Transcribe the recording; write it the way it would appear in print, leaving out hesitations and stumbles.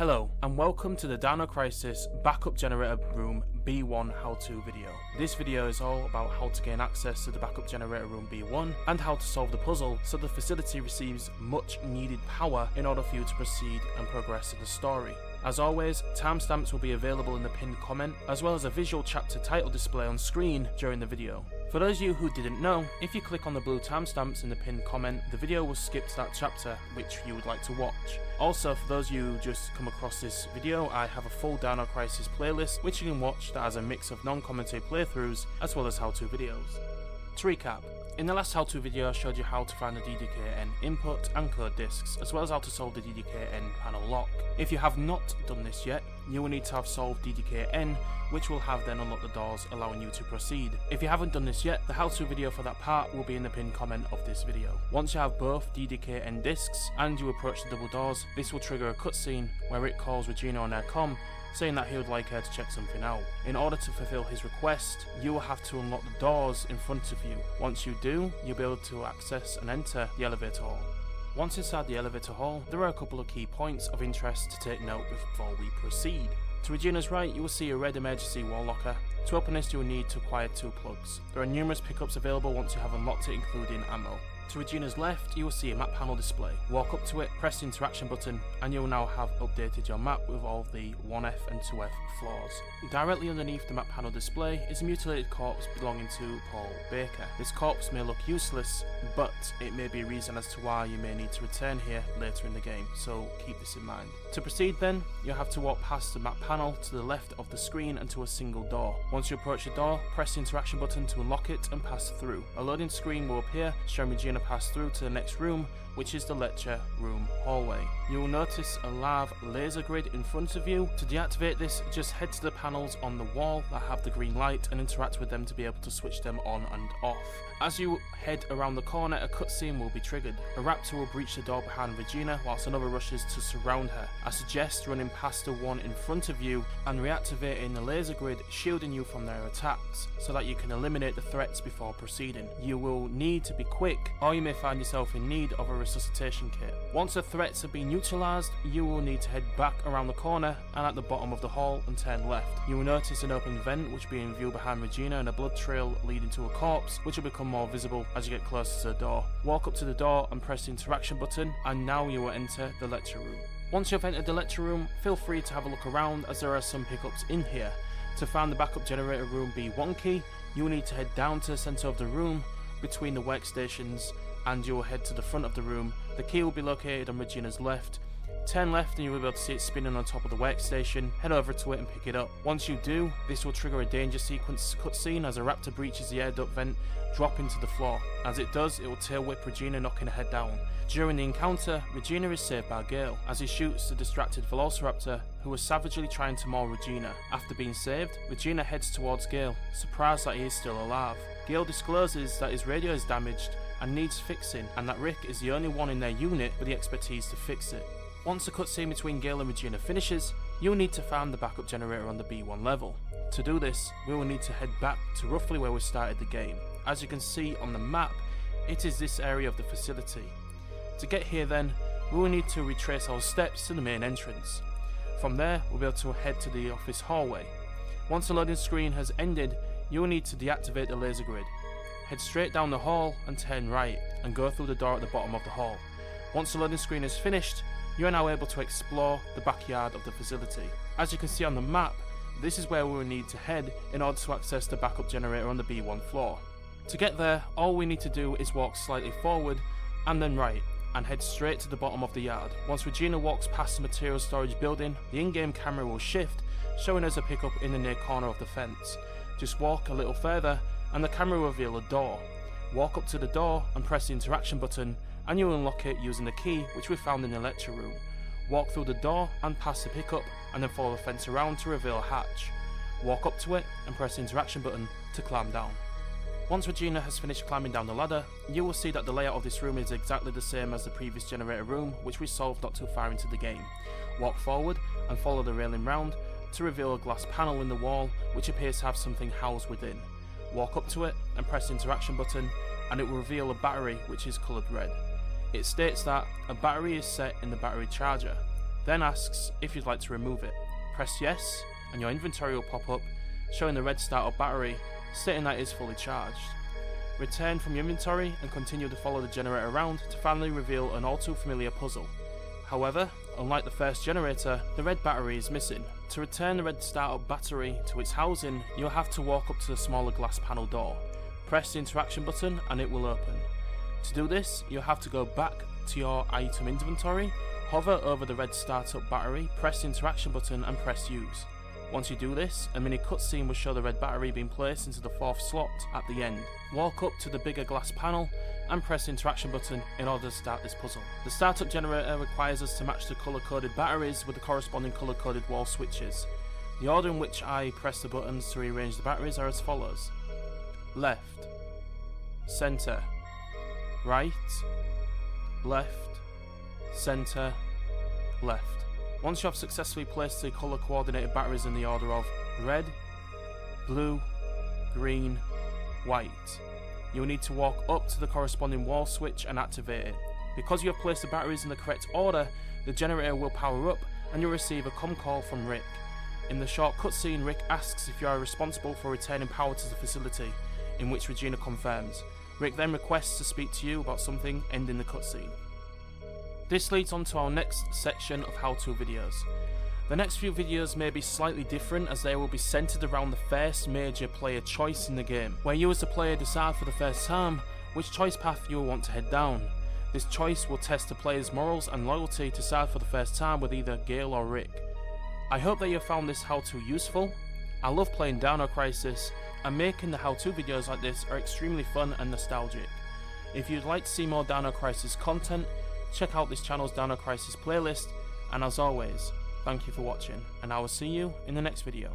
Hello and welcome to the DinoCrisis Backup Generator Room B1 how-to video. This video is all about how to gain access to the Backup Generator Room B1 and how to solve the puzzle so the facility receives much needed power in order for you to proceed and progress in the story. As always, timestamps will be available in the pinned comment as well as a visual chapter title display on screen during the video. For those of you who didn't know, if you click on the blue timestamps in the pinned comment, the video will skip to that chapter which you would like to watch. Also, for those of you who just come across this video, I have a full DinoCrisis playlist which you can watch that has a mix of non-commentary playthroughs as well as how-to videos. To recap, in the last how-to video I showed you how to find the DDKN input and code disks, as well as how to solve the DDKN panel lock. If you have not done this yet, you will need to have solved DDKN, which will have then unlocked the doors, allowing you to proceed. If you haven't done this yet, the how-to video for that part will be in the pinned comment of this video. Once you have both DDKN disks and you approach the double doors, this will trigger a cutscene where it calls Regina on her comm, saying that he would like her to check something out. In order to fulfill his request, you will have to unlock the doors in front of you. Once you do, you'll be able to access and enter the elevator hall. Once inside the elevator hall, there are a couple of key points of interest to take note before we proceed. To Regina's right, you will see a red emergency wall locker. To open this, you will need to acquire 2 plugs. There are numerous pickups available once you have unlocked it, including ammo. To Regina's left, you will see a map panel display. Walk up to it, press the interaction button, and you will now have updated your map with all the 1F and 2F floors. Directly underneath the map panel display is a mutilated corpse belonging to Paul Baker. This corpse may look useless, but it may be a reason as to why you may need to return here later in the game, so keep this in mind. To proceed then, you'll have to walk past the map panel to the left of the screen and to a single door. Once you approach the door, press the interaction button to unlock it and pass through. A loading screen will appear showing Regina pass through to the next room, which is the lecture room hallway. You will notice a live laser grid in front of you. To deactivate this, just head to the panels on the wall that have the green light and interact with them to be able to switch them on and off. As you head around the corner, a cutscene will be triggered. A Raptor will breach the door behind Regina whilst another rushes to surround her. I suggest running past the one in front of you and reactivating the laser grid, shielding you from their attacks so that you can eliminate the threats before proceeding. You will need to be quick, or you may find yourself in need of a resuscitation kit. Once the threats have been neutralized, you will need to head back around the corner and at the bottom of the hall and turn left. You will notice an open vent which will be in view behind Regina and a blood trail leading to a corpse which will become more visible as you get closer to the door. Walk up to the door and press the interaction button, and now you will enter the lecture room. Once you've entered the lecture room, feel free to have a look around as there are some pickups in here. To find the backup generator room B1 key, you will need to head down to the center of the room between the workstations, and you will head to the front of the room. The key will be located on Regina's left. Turn left and you will be able to see it spinning on top of the workstation. Head over to it and pick it up. Once you do, this will trigger a danger sequence cutscene as a Raptor breaches the air duct vent, dropping to the floor. As it does, it will tail whip Regina, knocking her head down. During the encounter, Regina is saved by Gale as he shoots the distracted Velociraptor who was savagely trying to maul Regina. After being saved, Regina heads towards Gale, surprised that he is still alive. Gale discloses that his radio is damaged and needs fixing, and that Rick is the only one in their unit with the expertise to fix it. Once the cutscene between Gale and Regina finishes, you'll need to find the backup generator on the B1 level. To do this, we will need to head back to roughly where we started the game. As you can see on the map, it is this area of the facility. To get here then, we will need to retrace our steps to the main entrance. From there, we'll be able to head to the office hallway. Once the loading screen has ended, you will need to deactivate the laser grid. Head straight down the hall and turn right, and go through the door at the bottom of the hall. Once the loading screen is finished, you are now able to explore the backyard of the facility. As you can see on the map, this is where we will need to head in order to access the backup generator on the B1 floor. To get there, all we need to do is walk slightly forward and then right, and head straight to the bottom of the yard. Once Regina walks past the material storage building, the in-game camera will shift, showing us a pickup in the near corner of the fence. Just walk a little further and the camera will reveal a door. Walk up to the door and press the interaction button, and you will unlock it using the key which we found in the lecture room. Walk through the door and past the pickup, and then follow the fence around to reveal a hatch. Walk up to it and press the interaction button to climb down. Once Regina has finished climbing down the ladder, you will see that the layout of this room is exactly the same as the previous generator room, which we solved not too far into the game. Walk forward and follow the railing round to reveal a glass panel in the wall which appears to have something housed within. Walk up to it and press the interaction button, and it will reveal a battery which is coloured red. It states that a battery is set in the battery charger. then asks if you'd like to remove it. Press yes, and your inventory will pop up, showing the red startup battery, stating that it is fully charged. Return from your inventory and continue to follow the generator around to finally reveal an all too familiar puzzle. However, unlike the first generator, the red battery is missing. To return the red startup battery to its housing, you'll have to walk up to the smaller glass panel door. Press the interaction button and it will open. To do this, you'll have to go back to your item inventory, hover over the red startup battery, press the interaction button and press use. Once you do this, a mini cutscene will show the red battery being placed into the 4th slot at the end. Walk up to the bigger glass panel and press the interaction button in order to start this puzzle. The startup generator requires us to match the colour coded batteries with the corresponding colour coded wall switches. The order in which I press the buttons to rearrange the batteries are as follows: left, centre, right, left, centre, left. Once you have successfully placed the colour coordinated batteries in the order of red, blue, green, white, you will need to walk up to the corresponding wall switch and activate it. Because you have placed the batteries in the correct order, the generator will power up and you'll receive a comm call from Rick. In the short cutscene, Rick asks if you are responsible for returning power to the facility, in which Regina confirms. Rick then requests to speak to you about something, ending the cutscene. This leads on to our next section of how-to videos. The next few videos may be slightly different as they will be centred around the first major player choice in the game, where you as the player decide for the first time which choice path you will want to head down. This choice will test the player's morals and loyalty to side for the first time with either Gale or Rick. I hope that you found this how-to useful. I love playing DinoCrisis, and making the how-to videos like this are extremely fun and nostalgic. If you'd like to see more DinoCrisis content, check out this channel's DinoCrisis playlist, and as always, thank you for watching, and I will see you in the next video.